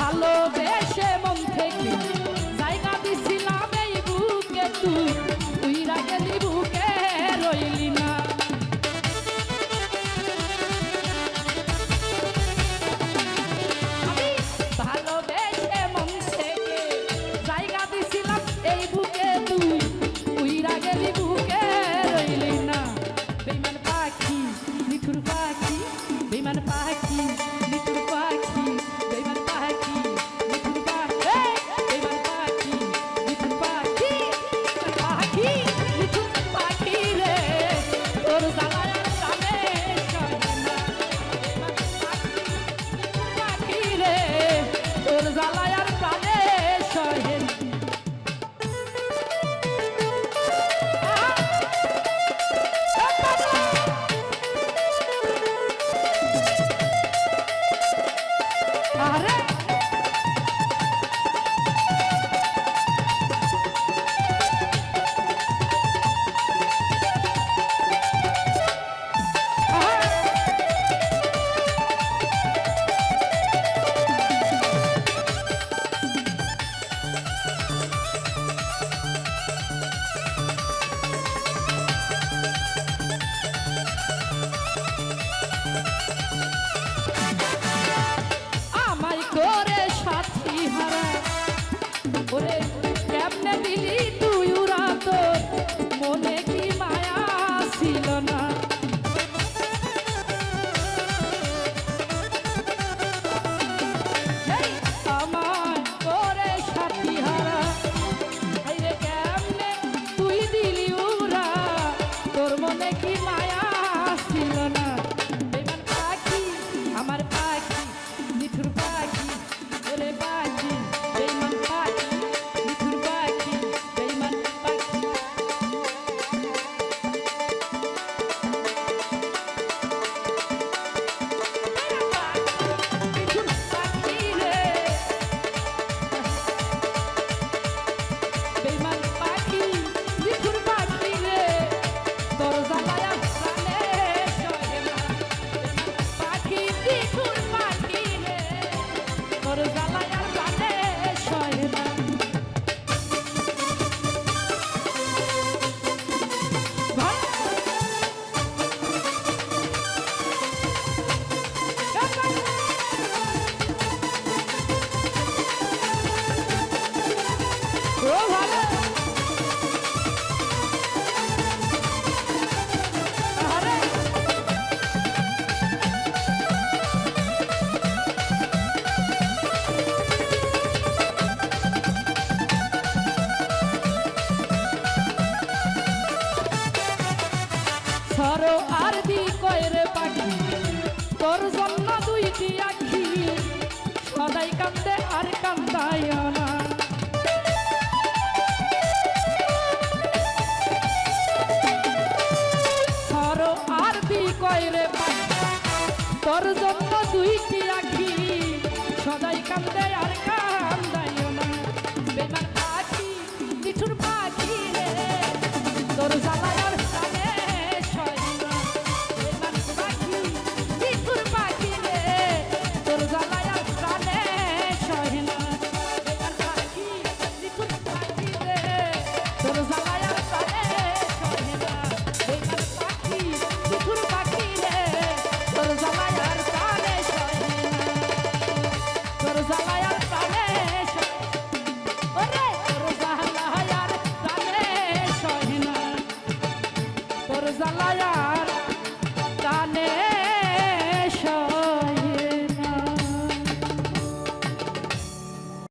ভালোবেসে মন থেকে জায়গা দিছিলাম এই বুকে, তুই উইরা গেলি বুকে রইলি না। আমি ভালোবেসে মন থেকে জায়গা দিছিলাম এই বুকে, তুই উইরা গেলি বুকে রইলি না। বেঈমান পাখি নিঠুর পাখি, বেঈমান পাখি নিঠুর পাখি, বেঈমান পাখি নিঠুর কান্দে আর কান্দাইও না সরো আর দি কইরে তোর জন্য দুইটি রাখি সদাই কান্দে আর কান্দাইও না বেমান পাখি মিঠুর পাখি রে তোর জ্বালায় আর প্রাণে সয় না বেমান পাখি মিঠুর পাখি রে তোর জ্বালায় আর প্রাণে সয় না বেমান পাখি মিঠুর পাখি রে তোর জ্বালায় আর প্রাণে সয় না বেমান পাখি মিঠুর পাখি রে তোর জ্বালায় আর প্রাণে সয় না তোর জ্বালায় আর প্রাণে সয় ওরে তোর জ্বালায় আর প্রাণে সয় না তোর জ্বালায়